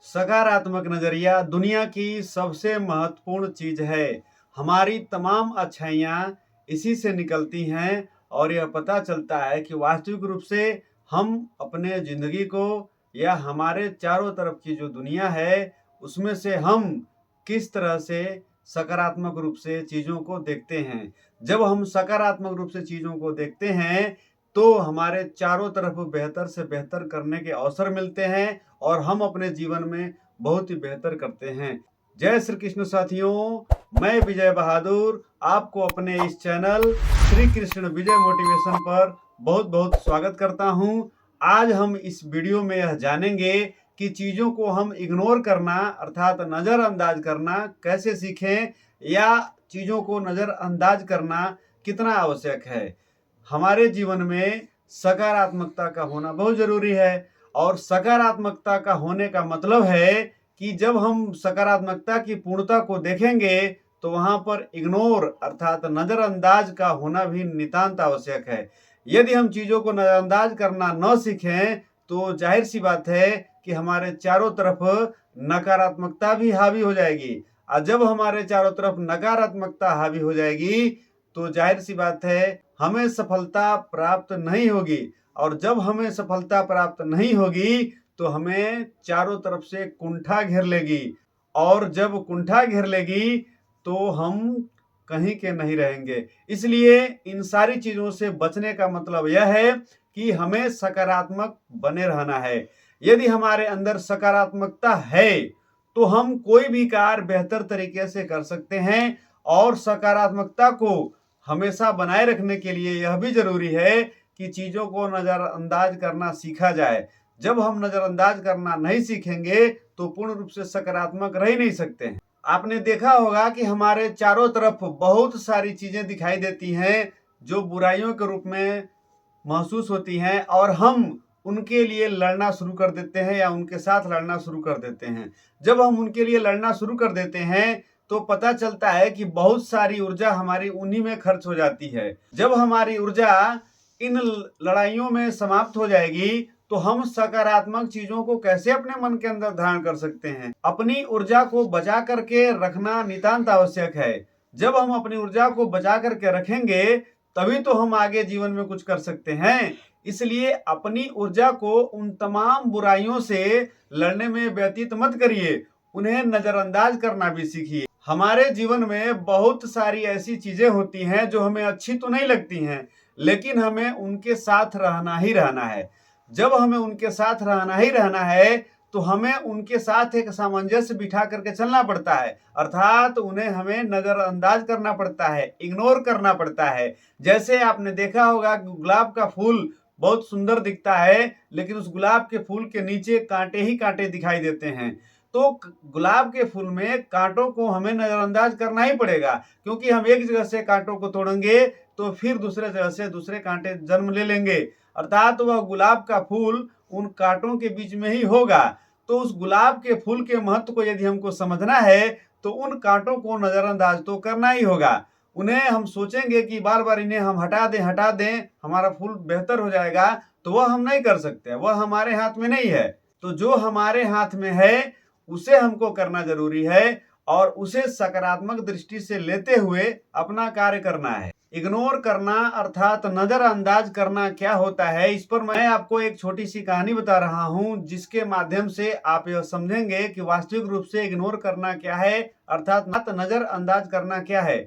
सकारात्मक नजरिया दुनिया की सबसे महत्वपूर्ण चीज है। हमारी तमाम अच्छाइयाँ इसी से निकलती हैं और यह पता चलता है कि वास्तविक रूप से हम अपने जिंदगी को या हमारे चारों तरफ की जो दुनिया है उसमें से हम किस तरह से सकारात्मक रूप से चीजों को देखते हैं। जब हम सकारात्मक रूप से चीजों को देखते हैं तो हमारे चारों तरफ बेहतर से बेहतर करने के अवसर मिलते हैं और हम अपने जीवन में बहुत ही बेहतर करते हैं। जय श्री कृष्ण साथियों, मैं विजय बहादुर आपको अपने इस चैनल श्री कृष्ण विजय मोटिवेशन पर बहुत बहुत स्वागत करता हूं। आज हम इस वीडियो में यह जानेंगे कि चीजों को हम इग्नोर करना अर्थात नजरअंदाज करना कैसे सीखें या चीजों को नजरअंदाज करना कितना आवश्यक है। हमारे जीवन में सकारात्मकता का होना बहुत जरूरी है और सकारात्मकता का होने का मतलब है कि जब हम सकारात्मकता की पूर्णता को देखेंगे तो वहां पर इग्नोर अर्थात नजरअंदाज का होना भी नितांत आवश्यक है। यदि हम चीजों को नजरअंदाज करना न सीखें तो जाहिर सी बात है कि हमारे चारों तरफ नकारात्मकता भी हावी हो जाएगी और जब हमारे चारों तरफ नकारात्मकता हावी हो जाएगी तो जाहिर सी बात है हमें सफलता प्राप्त नहीं होगी और जब हमें सफलता प्राप्त नहीं होगी तो हमें चारों तरफ से कुंठा घेर लेगी और जब कुंठा घेर लेगी तो हम कहीं के नहीं रहेंगे। इसलिए इन सारी चीजों से बचने का मतलब यह है कि हमें सकारात्मक बने रहना है। यदि हमारे अंदर सकारात्मकता है तो हम कोई भी कार्य बेहतर तरीके से कर सकते हैं और सकारात्मकता को हमेशा बनाए रखने के लिए यह भी जरूरी है कि चीजों को नजरअंदाज करना सीखा जाए। जब हम नजरअंदाज करना नहीं सीखेंगे तो पूर्ण रूप से सकारात्मक रह ही नहीं सकते हैं। आपने देखा होगा कि हमारे चारों तरफ बहुत सारी चीजें दिखाई देती हैं जो बुराइयों के रूप में महसूस होती हैं और हम उनके लिए लड़ना शुरू कर देते हैं या उनके साथ लड़ना शुरू कर देते हैं। जब हम उनके लिए लड़ना शुरू कर देते हैं तो पता चलता है कि बहुत सारी ऊर्जा हमारी उन्हीं में खर्च हो जाती है। जब हमारी ऊर्जा इन लड़ाइयों में समाप्त हो जाएगी तो हम सकारात्मक चीजों को कैसे अपने मन के अंदर धारण कर सकते हैं। अपनी ऊर्जा को बचा करके रखना नितांत आवश्यक है। जब हम अपनी ऊर्जा को बचा करके रखेंगे तभी तो हम आगे जीवन में कुछ कर सकते हैं। इसलिए अपनी ऊर्जा को उन तमाम बुराइयों से लड़ने में व्यतीत मत करिए, उन्हें नजरअंदाज करना भी सीखिए। हमारे जीवन में बहुत सारी ऐसी चीजें होती हैं जो हमें अच्छी तो नहीं लगती हैं लेकिन हमें उनके साथ रहना ही रहना है। जब हमें उनके साथ रहना ही रहना है तो हमें उनके साथ एक सामंजस्य बिठा करके चलना पड़ता है अर्थात उन्हें हमें नजरअंदाज करना पड़ता है, इग्नोर करना पड़ता है। जैसे आपने देखा होगा कि गुलाब का फूल बहुत सुंदर दिखता है लेकिन उस गुलाब के फूल के नीचे कांटे ही कांटे दिखाई देते हैं। तो गुलाब के फूल में कांटों को हमें नजरअंदाज करना ही पड़ेगा क्योंकि हम एक जगह से कांटों को तोड़ेंगे तो फिर दूसरे जगह से दूसरे कांटे जन्म ले लेंगे अर्थात वह गुलाब का फूल उन कांटों के बीच में ही होगा। तो उस गुलाब के फूल के महत्व को यदि हमको समझना है तो उन कांटों को नजरअंदाज तो करना ही होगा। उन्हें हम सोचेंगे कि बार बार इन्हें हम हटा दें हमारा फूल बेहतर हो जाएगा तो वह हम नहीं कर सकते, वह हमारे हाथ में नहीं है। तो जो हमारे हाथ में है उसे हमको करना जरूरी है और उसे सकारात्मक दृष्टि से लेते हुए अपना कार्य करना है। इग्नोर करना अर्थात नजरअंदाज करना क्या होता है, इस पर मैं आपको एक छोटी सी कहानी बता रहा हूं जिसके माध्यम से आप यह समझेंगे कि वास्तविक रूप से इग्नोर करना क्या है अर्थात नजरअंदाज करना क्या है।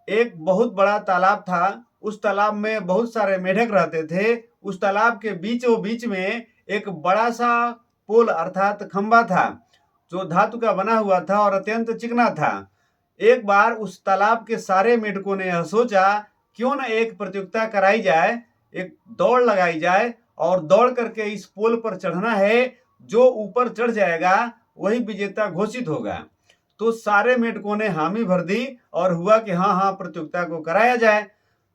एक बहुत बड़ा तालाब था, उस तालाब में बहुत सारे मेढक रहते थे। उस तालाब के बीचों बीच में एक बड़ा सा पोल अर्थात खंबा था जो धातु का बना हुआ था और अत्यंत चिकना था। एक बार उस तालाब के सारे मेढकों ने यह सोचा क्यों न एक प्रतियोगिता कराई जाए, एक दौड़ लगाई जाए और दौड़ करके इस पोल पर चढ़ना है। जो ऊपर चढ़ जाएगा वही विजेता घोषित होगा। तो सारे मेढकों ने हामी भर दी और हुआ कि हाँ प्रतियोगिता को कराया जाए।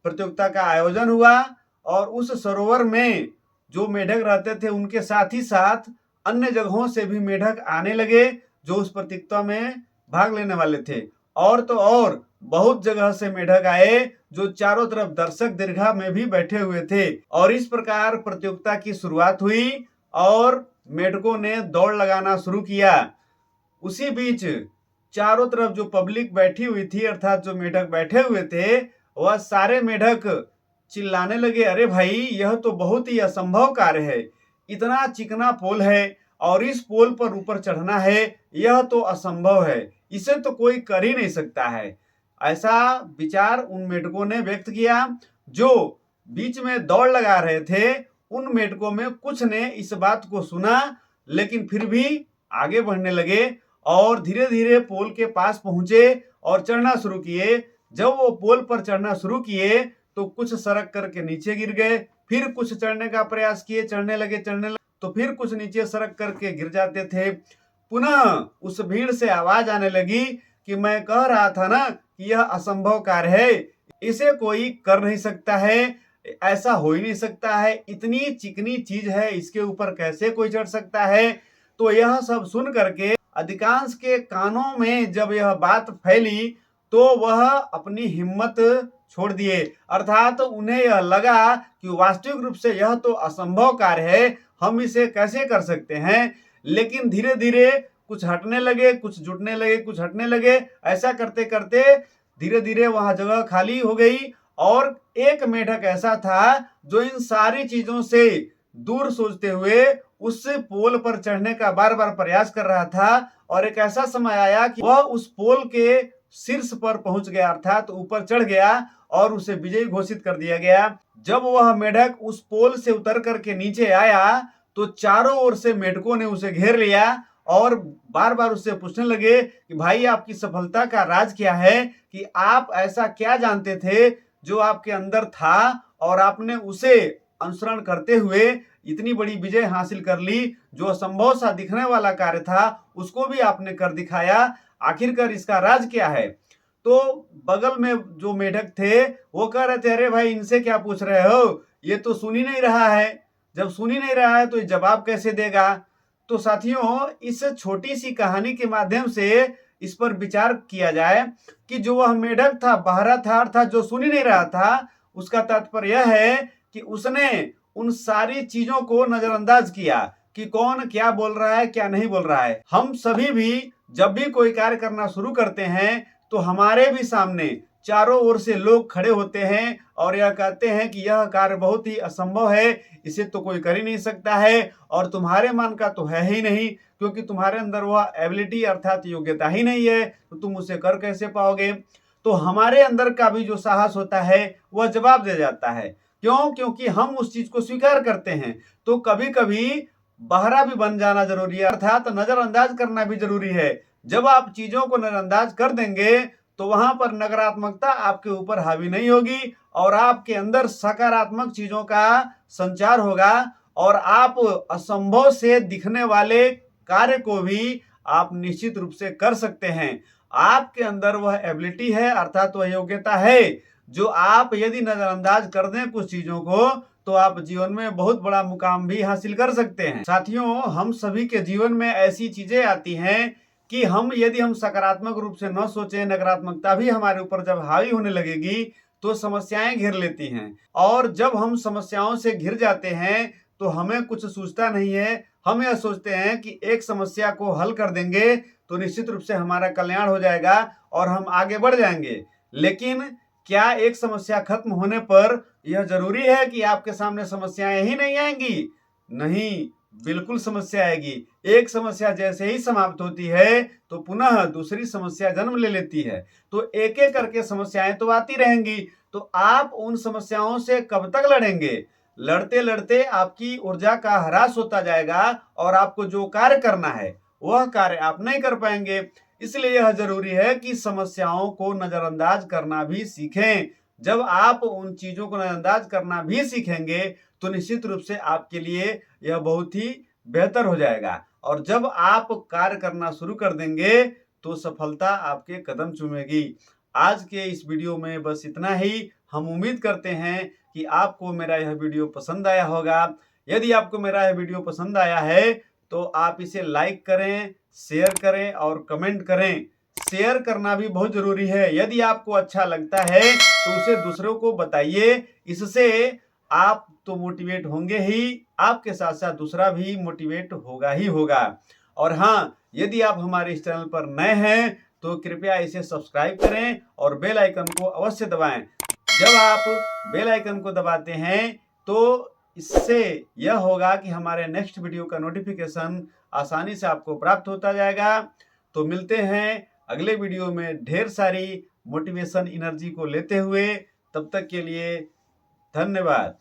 प्रतियोगिता का आयोजन हुआ और उस सरोवर में जो मेढक रहते थे उनके साथ ही साथ अन्य जगहों से भी मेढक आने लगे जो उस प्रतियोगिता में भाग लेने वाले थे। और तो और बहुत जगह से मेढक आए जो चारों तरफ दर्शक दीर्घा में भी बैठे हुए थे और इस प्रकार प्रतियोगिता की शुरुआत हुई और मेढकों ने दौड़ लगाना शुरू किया। उसी बीच चारों तरफ जो पब्लिक बैठी हुई थी, अर्थात जो मेढक बैठे हुए थे, वह सारे मेढक चिल्लाने लगे, अरे भाई यह तो बहुत ही असंभव कार्य है। इतना चिकना पोल है और इस पोल पर ऊपर चढ़ना है, यह तो असंभव है, इसे तो कोई कर ही नहीं सकता है। ऐसा विचार उन मेढकों ने व्यक्त किया। जो बीच में दौड़ लगा रहे थे, उन मेढकों में कुछ ने इस बात को सुना, लेकिन फिर भी आगे बढ़ने लगे और धीरे धीरे पोल के पास पहुंचे और चढ़ना शुरू किए। जब वो पोल पर चढ़ना शुरू किए तो कुछ सरक करके नीचे गिर गए, फिर कुछ चढ़ने का प्रयास किए, चढ़ने लगे तो फिर कुछ नीचे सरक करके गिर जाते थे। पुनः उस भीड़ से आवाज आने लगी कि मैं कह रहा था ना कि यह असंभव कार्य है, इसे कोई कर नहीं सकता है, ऐसा हो ही नहीं सकता है, इतनी चिकनी चीज है, इसके ऊपर कैसे कोई चढ़ सकता है। तो यह सब सुन करके अधिकांश के कानों में जब यह बात फैली तो वह अपनी हिम्मत छोड़ दिए, अर्थात उन्हें यह लगा कि वास्तविक रूप से यह तो असंभव कार्य है, हम इसे कैसे कर सकते हैं। लेकिन धीरे धीरे कुछ हटने लगे, कुछ जुटने लगे, कुछ हटने लगे। ऐसा करते करते धीरे धीरे वहां जगह खाली हो गई और एक मेढक ऐसा था जो इन सारी चीजों से दूर सोचते हुए उस पोल पर चढ़ने का बार बार प्रयास कर रहा था। और एक ऐसा समय आया कि वह उस पोल के शीर्ष पर पहुंच गया, अर्थात ऊपर चढ़ गया और उसे विजयी घोषित कर दिया गया। जब वह मेढक उस पोल से उतर करके नीचे आया तो चारों ओर से मेढकों ने उसे घेर लिया और बार बार उससे पूछने लगे कि भाई आपकी सफलता का राज क्या है, कि आप ऐसा क्या जानते थे जो आपके अंदर था और आपने उसे अनुसरण करते हुए इतनी बड़ी विजय हासिल कर ली। जो असंभव सा दिखने वाला कार्य था उसको भी आपने कर दिखाया, आखिरकार इसका राज क्या है। तो बगल में जो मेढक थे वो कह रहे थे, अरे भाई इनसे क्या पूछ रहे हो, ये तो सुन ही नहीं रहा है, जब सुन ही नहीं रहा है तो ये जवाब कैसे देगा। तो साथियों, इस छोटी सी कहानी के माध्यम से इस पर विचार किया जाए कि जो वह मेढक था, बहरा था, अर्थात जो सुन ही नहीं रहा था, उसका तात्पर्य यह है कि उसने उन सारी चीजों को नजरअंदाज किया कि कौन क्या बोल रहा है, क्या नहीं बोल रहा है। हम सभी भी जब भी कोई कार्य करना शुरू करते हैं तो हमारे भी सामने चारों ओर से लोग खड़े होते हैं और यह कहते हैं कि यह कार्य बहुत ही असंभव है, इसे तो कोई कर ही नहीं सकता है और तुम्हारे मन का तो है ही नहीं, क्योंकि तुम्हारे अंदर वह एबिलिटी अर्थात योग्यता ही नहीं है, तो तुम उसे कर कैसे पाओगे। तो हमारे अंदर का भी जो साहस होता है वह जवाब दे जाता है। क्यों? क्योंकि हम उस चीज को स्वीकार करते हैं। तो कभी कभी बहरा भी बन जाना जरूरी है, अर्थात नजरअंदाज करना भी जरूरी है। जब आप चीजों को नजरअंदाज कर देंगे तो वहां पर नकारात्मकता आपके ऊपर हावी नहीं होगी और आपके अंदर सकारात्मक चीजों का संचार होगा और आप असंभव से दिखने वाले कार्य को भी आप निश्चित रूप से कर सकते हैं। आपके अंदर वह एबिलिटी है, अर्थात वह योग्यता है, जो आप यदि नजरअंदाज कर दें कुछ चीजों को तो आप जीवन में बहुत बड़ा मुकाम भी हासिल कर सकते हैं। साथियों, हम सभी के जीवन में ऐसी चीजें आती हैं कि यदि हम सकारात्मक रूप से न सोचें, नकारात्मकता भी हमारे ऊपर जब हावी होने लगेगी तो समस्याएं घेर लेती हैं। और जब हम समस्याओं से घिर जाते हैं तो हमें कुछ सूझता नहीं है। हम यह सोचते हैं कि एक समस्या को हल कर देंगे तो निश्चित रूप से हमारा कल्याण हो जाएगा और हम आगे बढ़ जाएंगे। लेकिन क्या एक समस्या खत्म होने पर यह जरूरी है कि आपके सामने समस्याएं ही नहीं आएंगी? नहीं, बिल्कुल समस्या आएगी। एक समस्या जैसे ही समाप्त होती है तो पुनः दूसरी समस्या जन्म ले लेती है। तो एक एक करके समस्याएं तो आती रहेंगी। तो आप उन समस्याओं से कब तक लड़ेंगे? लड़ते लड़ते आपकी ऊर्जा का ह्रास होता जाएगा और आपको जो कार्य करना है वह कार्य आप नहीं कर पाएंगे। इसलिए यह जरूरी है कि समस्याओं को नजरअंदाज करना भी सीखें। जब आप उन चीजों को नजरअंदाज करना भी सीखेंगे तो निश्चित रूप से आपके लिए यह बहुत ही बेहतर हो जाएगा और जब आप कार्य करना शुरू कर देंगे तो सफलता आपके कदम चूमेगी। आज के इस वीडियो में बस इतना ही। हम उम्मीद करते हैं कि आपको मेरा यह वीडियो पसंद आया होगा। यदि आपको मेरा यह वीडियो पसंद आया है तो आप इसे लाइक करें, शेयर करें और कमेंट करें। शेयर करना भी बहुत जरूरी है। यदि आपको अच्छा लगता है तो उसे दूसरों को बताइए। इससे आप तो मोटिवेट होंगे ही, आपके साथ साथ दूसरा भी मोटिवेट होगा ही होगा। और हाँ, यदि आप हमारे इस चैनल पर नए हैं तो कृपया इसे सब्सक्राइब करें और बेल आइकन को अवश्य दबाएं। जब आप बेल आइकन को दबाते हैं तो इससे यह होगा कि हमारे नेक्स्ट वीडियो का नोटिफिकेशन आसानी से आपको प्राप्त होता जाएगा। तो मिलते हैं अगले वीडियो में ढेर सारी मोटिवेशन एनर्जी को लेते हुए। तब तक के लिए धन्यवाद।